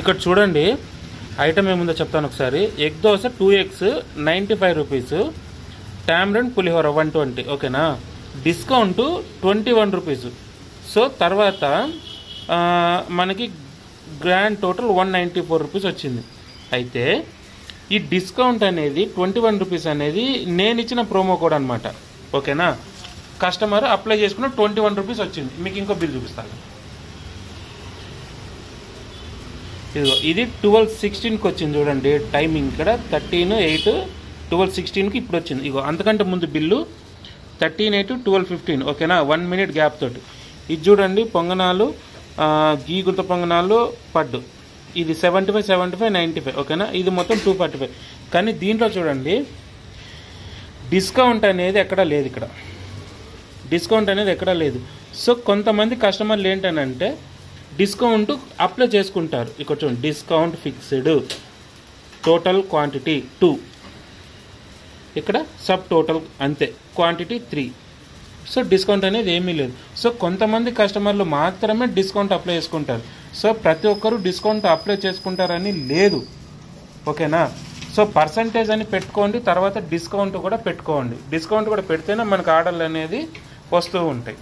ఇక్కడ చూడండి ఐటమ్ ఏముందో చెప్తాను ఒకసారి. ఎగ్ దోశ 2 ఎగ్స్ 95 రూపీస్, టామరన్ పులిహోర 120. ఓకేనా, డిస్కౌంట్ 21 రూపీస్. సో తర్వాత మనకి గ్రాండ్ టోటల్ 194 రూపీస్ వచ్చింది. అయితే ఈ డిస్కౌంట్ అనేది 21 రూపీస్ అనేది నేను ఇచ్చిన ప్రోమో కోడ్ అనమాట. ఓకేనా, కస్టమర్ అప్లై చేసుకున్న 21 రూపీస్ వచ్చింది. మీకు ఇంకో బిల్ చూపిస్తాను. ఇదిగో ఇది 12:16కి వచ్చింది చూడండి టైమింగ్. ఇక్కడ 13/8/12:16కి ఇప్పుడు వచ్చింది. ఇగో అంతకంటే ముందు బిల్లు 13/8/12:15. ఓకేనా, 1 మినిట్ గ్యాప్ తోటి. ఇది చూడండి పొంగనాలు, గీ గుంత పొంగనాలు పడ్డు, ఇది 75, 75, 95. ఓకేనా, ఇది మొత్తం 245. కానీ దీంట్లో చూడండి డిస్కౌంట్ అనేది ఎక్కడా లేదు. ఇక్కడ డిస్కౌంట్ అనేది ఎక్కడా లేదు. సో కొంతమంది కస్టమర్లు ఏంటనంటే డిస్కౌంట్ అప్లై చేసుకుంటారు. ఇక్కడ చూడండి డిస్కౌంట్ ఫిక్స్డ్, టోటల్ క్వాంటిటీ 2, ఇక్కడ సబ్ టోటల్ అంతే, క్వాంటిటీ 3. సో డిస్కౌంట్ అనేది ఏమీ లేదు. సో కొంతమంది కస్టమర్లు మాత్రమే డిస్కౌంట్ అప్లై చేసుకుంటారు. సో ప్రతి ఒక్కరు డిస్కౌంట్ అప్లై చేసుకుంటారని లేదు. ఓకేనా, సో పర్సంటేజ్ అని పెట్టుకోండి, తర్వాత డిస్కౌంట్ కూడా పెట్టుకోండి. డిస్కౌంట్ కూడా పెడితేనే మనకు ఆర్డర్లు అనేది వస్తూ ఉంటాయి.